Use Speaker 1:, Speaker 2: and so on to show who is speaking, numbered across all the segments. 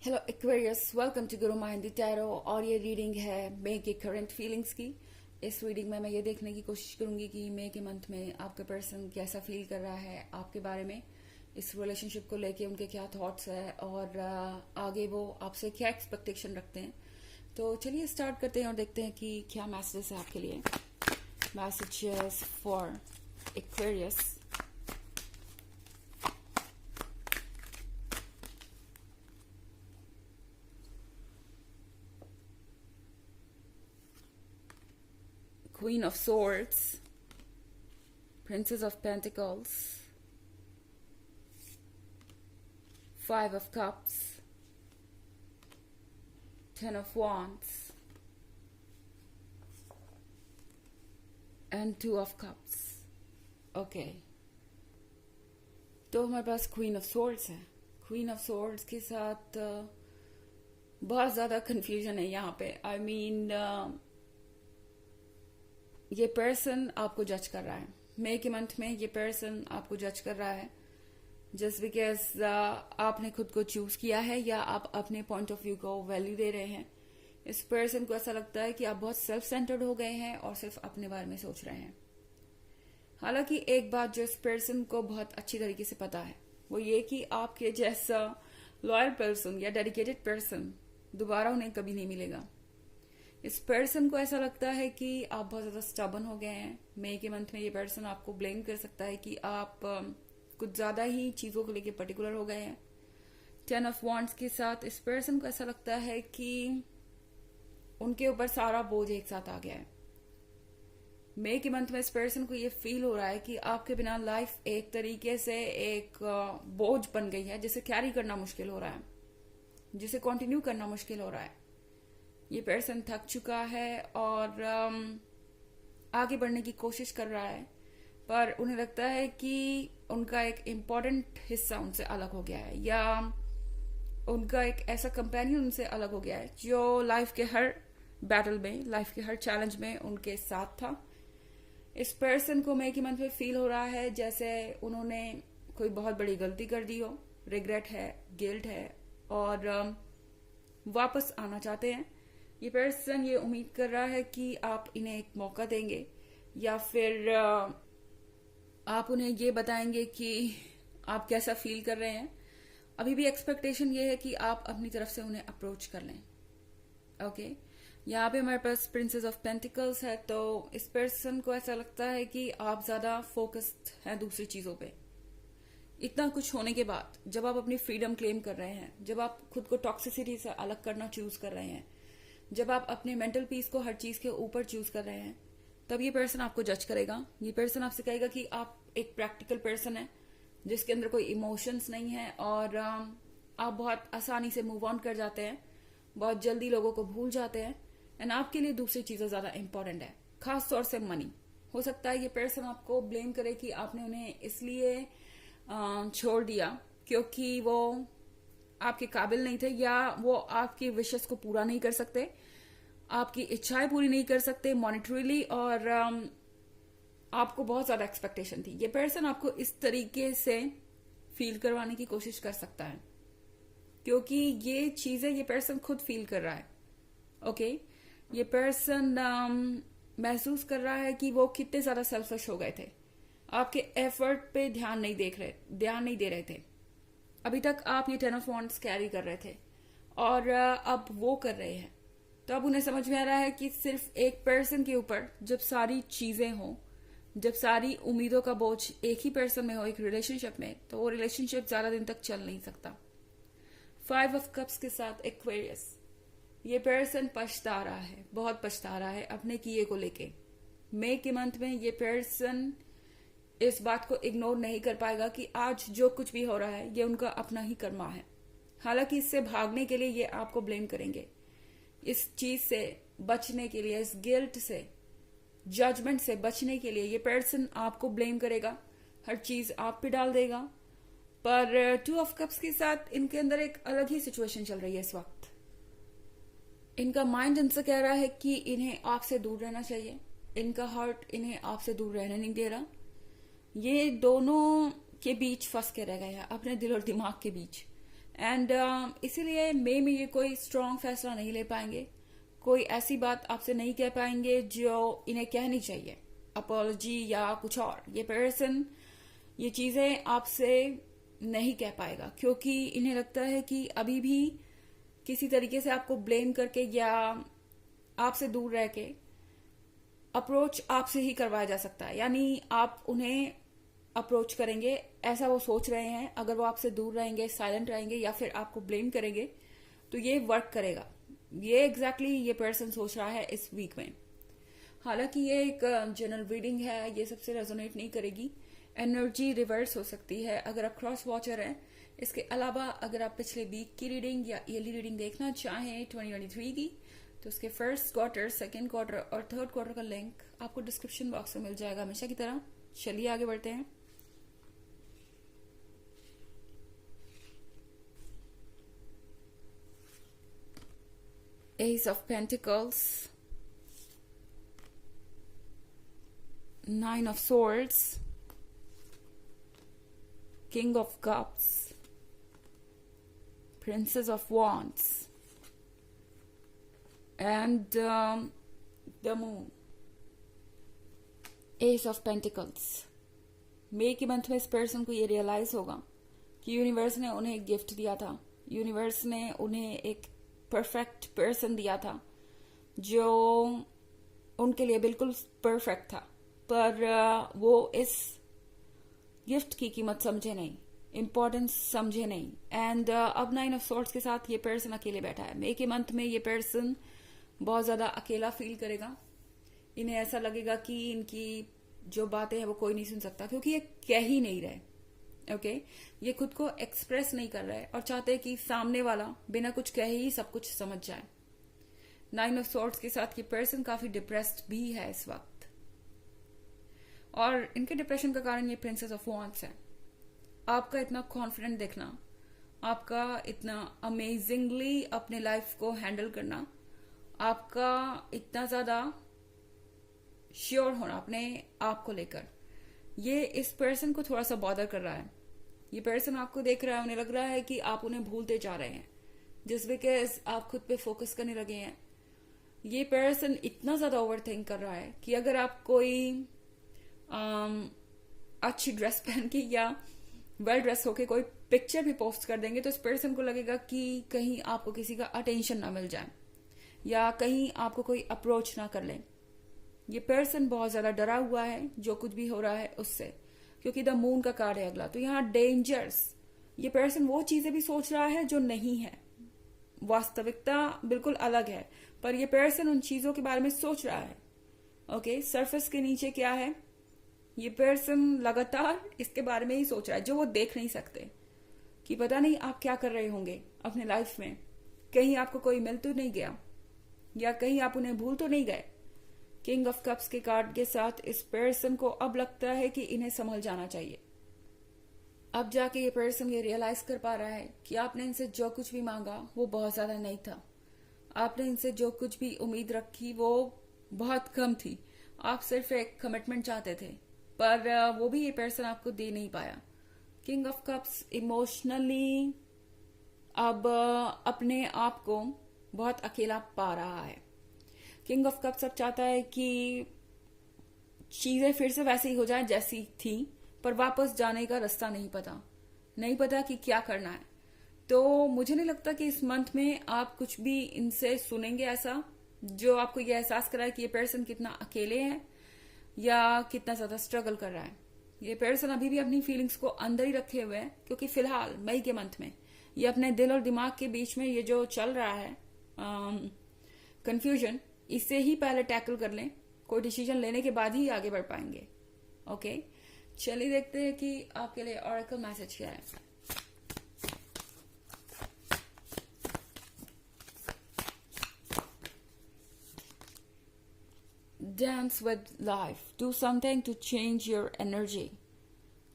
Speaker 1: Hello Aquarius, welcome to Guru माहिंदी tarot. और ये reading है मई के करंट फीलिंग्स की। इस रीडिंग में मैं ये देखने की कोशिश करूंगी कि मई के मंथ में आपका पर्सन कैसा फील कर रहा है आपके बारे में, इस रिलेशनशिप को लेके उनके क्या थॉट्स है और आगे वो आपसे क्या एक्सपेक्टेशन रखते हैं। तो चलिए स्टार्ट करते हैं और देखते हैं कि क्या मैसेजेस है आपके लिए। Messages for Aquarius. Queen of Swords, Princess of Pentacles, Five of Cups, Ten of Wands, and Two of Cups. Okay. तो हमारे पास क्वीन ऑफ सोर्ड्स है। क्वीन ऑफ सोर्ड्स के साथ बहुत ज़्यादा कंफ्यूजन है यहाँ पे। आई मीन ये पर्सन आपको जज कर रहा है। मई के मंथ में ये पर्सन आपको जज कर रहा है जस्ट बिकॉज आपने खुद को चूज किया है या आप अपने पॉइंट ऑफ व्यू को वैल्यू दे रहे हैं। इस पर्सन को ऐसा लगता है कि आप बहुत सेल्फ सेंटर्ड हो गए हैं और सिर्फ अपने बारे में सोच रहे हैं। हालांकि एक बात जो इस पर्सन को बहुत अच्छी तरीके से पता है वो ये कि आपके जैसा लॉयल पर्सन या डेडिकेटेड पर्सन दोबारा उन्हें कभी नहीं मिलेगा। इस पर्सन को ऐसा लगता है कि आप बहुत ज्यादा स्टबन हो गए हैं। मई के मंथ में ये पर्सन आपको ब्लेम कर सकता है कि आप कुछ ज्यादा ही चीजों को लेके पर्टिकुलर हो गए हैं। टेन ऑफ वॉन्ड्स के साथ इस पर्सन को ऐसा लगता है कि उनके ऊपर सारा बोझ एक साथ आ गया है। मई के मंथ में इस पर्सन को ये फील हो रहा है कि आपके बिना लाइफ एक तरीके से एक बोझ बन गई है जिसे कैरी करना मुश्किल हो रहा है, जिसे कंटिन्यू करना मुश्किल हो रहा है। ये पर्सन थक चुका है और आगे बढ़ने की कोशिश कर रहा है, पर उन्हें लगता है कि उनका एक इम्पोर्टेंट हिस्सा उनसे अलग हो गया है या उनका एक ऐसा कंपेनियन उनसे अलग हो गया है जो लाइफ के हर बैटल में, लाइफ के हर चैलेंज में उनके साथ था। इस पर्सन को मई के मंथ में फील हो रहा है जैसे उन्होंने कोई बहुत बड़ी गलती कर दी हो, रिग्रेट है, गिल्ट है और वापस आना चाहते हैं। ये पर्सन ये उम्मीद कर रहा है कि आप इन्हें एक मौका देंगे या फिर आप उन्हें ये बताएंगे कि आप कैसा फील कर रहे हैं। अभी भी एक्सपेक्टेशन ये है कि आप अपनी तरफ से उन्हें अप्रोच कर लें। ओके, यहाँ पे हमारे पास प्रिंसेस ऑफ पेंटिकल्स है। तो इस पर्सन को ऐसा लगता है कि आप ज्यादा फोकस्ड हैं दूसरी चीजों पे। इतना कुछ होने के बाद जब आप अपनी फ्रीडम क्लेम कर रहे हैं, जब आप खुद को टॉक्सिसिटी से अलग करना चूज कर रहे हैं, जब आप अपने मेंटल पीस को हर चीज के ऊपर चूज कर रहे हैं, तब ये पर्सन आपको जज करेगा। ये पर्सन आपसे कहेगा कि आप एक प्रैक्टिकल पर्सन है जिसके अंदर कोई इमोशंस नहीं है और आप बहुत आसानी से मूव ऑन कर जाते हैं, बहुत जल्दी लोगों को भूल जाते हैं एंड आपके लिए दूसरी चीजें ज्यादा इंपॉर्टेंट है, खास तौर से मनी। हो सकता है ये पर्सन आपको ब्लेम करे कि आपने उन्हें इसलिए छोड़ दिया क्योंकि वो आपके काबिल नहीं थे या वो आपकी विशेस को पूरा नहीं कर सकते, आपकी इच्छाएं पूरी नहीं कर सकते मॉनिटरीली और आपको बहुत ज्यादा एक्सपेक्टेशन थी। ये पर्सन आपको इस तरीके से फील करवाने की कोशिश कर सकता है क्योंकि ये चीजें ये पर्सन खुद फील कर रहा है। ओके, ये पर्सन महसूस कर रहा है कि वो कितने ज्यादा सेल्फिश हो गए थे, आपके एफर्ट पे ध्यान नहीं दे रहे थे। अभी तक आप ये टेन ऑफ वॉन्ड्स कैरी कर रहे थे और अब वो कर रहे हैं। तो अब उन्हें समझ में आ रहा है कि सिर्फ एक पर्सन के ऊपर जब सारी चीजें हो, जब सारी उम्मीदों का बोझ एक ही पर्सन में हो, एक रिलेशनशिप में, तो वो रिलेशनशिप ज्यादा दिन तक चल नहीं सकता। फाइव ऑफ कप्स के साथ एक्वेरियस, ये पर्सन पछता रहा है, बहुत पछता रहा है अपने किए को लेके। मई के मंथ में ये पर्सन इस बात को इग्नोर नहीं कर पाएगा कि आज जो कुछ भी हो रहा है ये उनका अपना ही कर्मा है। हालांकि इससे भागने के लिए ये आपको ब्लेम करेंगे, इस चीज से बचने के लिए, इस गिल्ट से, जजमेंट से बचने के लिए ये पर्सन आपको ब्लेम करेगा, हर चीज आप पे डाल देगा। पर टू ऑफ कप्स के साथ इनके अंदर एक अलग ही सिचुएशन चल रही है इस वक्त। इनका माइंड इनसे कह रहा है कि इन्हें आपसे दूर रहना चाहिए, इनका हार्ट इन्हें आपसे दूर रहने नहीं दे रहा। ये दोनों के बीच फंस के रह गए हैं, अपने दिल और दिमाग के बीच। एंड इसीलिए मे में ये कोई स्ट्रांग फैसला नहीं ले पाएंगे, कोई ऐसी बात आपसे नहीं कह पाएंगे जो इन्हें कहनी चाहिए, अपॉलॉजी या कुछ और। ये पर्सन ये चीजें आपसे नहीं कह पाएगा क्योंकि इन्हें लगता है कि अभी भी किसी तरीके से आपको ब्लेम करके या आपसे दूर रह के अप्रोच आपसे ही करवाया जा सकता है, यानी आप उन्हें अप्रोच करेंगे ऐसा वो सोच रहे हैं। अगर वो आपसे दूर रहेंगे, साइलेंट रहेंगे या फिर आपको ब्लेम करेंगे तो ये वर्क करेगा। ये एग्जैक्टली ये पर्सन सोच रहा है इस वीक में। हालांकि ये एक जनरल रीडिंग है, ये सबसे रेजोनेट नहीं करेगी, एनर्जी रिवर्स हो सकती है अगर आप क्रॉस वॉचर हैं। इसके अलावा अगर आप पिछले वीक की रीडिंग या ईयरली रीडिंग देखना चाहें 2023 की, तो उसके फर्स्ट क्वार्टर, सेकेंड क्वार्टर और थर्ड क्वार्टर का लिंक आपको डिस्क्रिप्शन बॉक्स में मिल जाएगा हमेशा की तरह। चलिए आगे बढ़ते हैं। Ace of Pentacles, Nine of Swords, King of Cups, Princess of Wands, and the Moon. Ace of Pentacles. मई के मंथ में इस पर्सन को ये रियलाइज होगा कि यूनिवर्स ने उन्हें एक गिफ्ट दिया था, यूनिवर्स ने उन्हें एक परफेक्ट पर्सन दिया था जो उनके लिए बिल्कुल परफेक्ट था, पर वो इस गिफ्ट की कीमत समझे नहीं, इम्पोर्टेंस समझे नहीं। एंड अब 9 ऑफ सॉर्ड्स के साथ ये पर्सन अकेले बैठा है। मई के मंथ में ये पर्सन बहुत ज्यादा अकेला फील करेगा। इन्हें ऐसा लगेगा कि इनकी जो बातें हैं वो कोई नहीं सुन सकता क्योंकि ये कह ही नहीं रहे। ओके ये खुद को एक्सप्रेस नहीं कर रहा है और चाहते हैं कि सामने वाला बिना कुछ कहे ही सब कुछ समझ जाए। 9 ऑफ सॉर्ड्स के साथ ये पर्सन काफी डिप्रेस्ड भी है इस वक्त और इनके डिप्रेशन का कारण ये प्रिंसेस ऑफ वॉन्ड्स है। आपका इतना कॉन्फिडेंट दिखना, आपका इतना अमेजिंगली अपने लाइफ को हैंडल करना, आपका इतना ज्यादा श्योर होना अपने आप को लेकर, ये इस पर्सन को थोड़ा सा बॉदर कर रहा है। ये पर्सन आपको देख रहा है, उन्हें लग रहा है कि आप उन्हें भूलते जा रहे हैं जिस बिकॉज आप खुद पे फोकस करने लगे हैं। ये पर्सन इतना ज्यादा ओवर थिंक कर रहा है कि अगर आप कोई अच्छी ड्रेस पहन के या वेल ड्रेस होके कोई पिक्चर भी पोस्ट कर देंगे तो इस पर्सन को लगेगा कि कहीं आपको किसी का अटेंशन ना मिल जाए या कहीं आपको कोई अप्रोच ना कर ले। ये पर्सन बहुत ज्यादा डरा हुआ है जो कुछ भी हो रहा है उससे, क्योंकि द मून का कार्ड है अगला। तो यहाँ डेंजर्स, ये पर्सन वो चीजें भी सोच रहा है जो नहीं है, वास्तविकता बिल्कुल अलग है, पर ये पर्सन उन चीजों के बारे में सोच रहा है। ओके सरफेस के नीचे क्या है, ये पर्सन लगातार इसके बारे में ही सोच रहा है जो वो देख नहीं सकते, कि पता नहीं आप क्या कर रहे होंगे अपने लाइफ में, कहीं आपको कोई मिल तो नहीं गया या कहीं आप उन्हें भूल तो नहीं गए। किंग ऑफ कप्स के कार्ड के साथ इस पर्सन को अब लगता है कि इन्हें संभल जाना चाहिए। अब जाके ये पर्सन ये रियलाइज कर पा रहा है कि आपने इनसे जो कुछ भी मांगा वो बहुत ज्यादा नहीं था, आपने इनसे जो कुछ भी उम्मीद रखी वो बहुत कम थी। आप सिर्फ एक कमिटमेंट चाहते थे, पर वो भी ये पर्सन आपको दे नहीं पाया। किंग ऑफ कप्स इमोशनली अब अपने आप को बहुत अकेला पा रहा है। किंग ऑफ कप्स अब चाहता है कि चीजें फिर से वैसी ही हो जाए जैसी थी, पर वापस जाने का रास्ता नहीं पता कि क्या करना है। तो मुझे नहीं लगता कि इस मंथ में आप कुछ भी इनसे सुनेंगे ऐसा जो आपको ये एहसास कराए कि ये पर्सन कितना अकेले है या कितना ज्यादा स्ट्रगल कर रहा है। ये पर्सन अभी भी अपनी फीलिंग्स को अंदर ही रखे हुए है क्योंकि फिलहाल मई के मंथ में ये अपने दिल और दिमाग के बीच में ये जो चल रहा है कंफ्यूजन, इसे ही पहले टैकल कर लें, कोई डिसीजन लेने के बाद ही आगे बढ़ पाएंगे। ओके चलिए देखते हैं कि आपके लिए ऑरेकल मैसेज क्या है। Dance with life, do something to change your energy.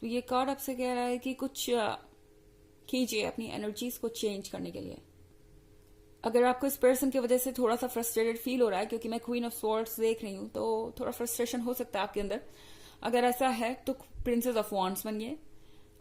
Speaker 1: तो ये कार्ड आपसे कह रहा है कि कुछ कीजिए अपनी एनर्जीज को चेंज करने के लिए। अगर आपको इस पर्सन की वजह से थोड़ा सा फ्रस्ट्रेटेड फील हो रहा है, क्योंकि मैं क्वीन ऑफ स्वॉर्ड्स देख रही हूं, तो थोड़ा फ्रस्ट्रेशन हो सकता है आपके अंदर। अगर ऐसा है तो प्रिंसेस ऑफ वॉन्ड्स बनिए,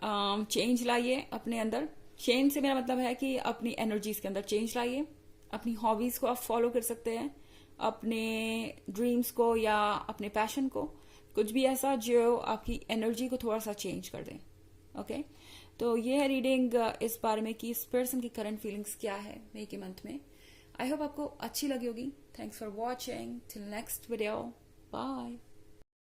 Speaker 1: चेंज लाइए अपने अंदर चेंज से मेरा मतलब है कि अपनी एनर्जीज के अंदर चेंज लाइए, अपनी हॉबीज को आप फॉलो कर सकते हैं, अपने ड्रीम्स को या अपने पैशन को, कुछ भी ऐसा जो आपकी एनर्जी को थोड़ा सा चेंज कर दे। ओके, तो ये है रीडिंग इस बारे में कि इस पर्सन की करंट फीलिंग्स क्या है मई के मंथ में। आई होप आपको अच्छी लगी होगी। Thanks for watching, till next video, bye.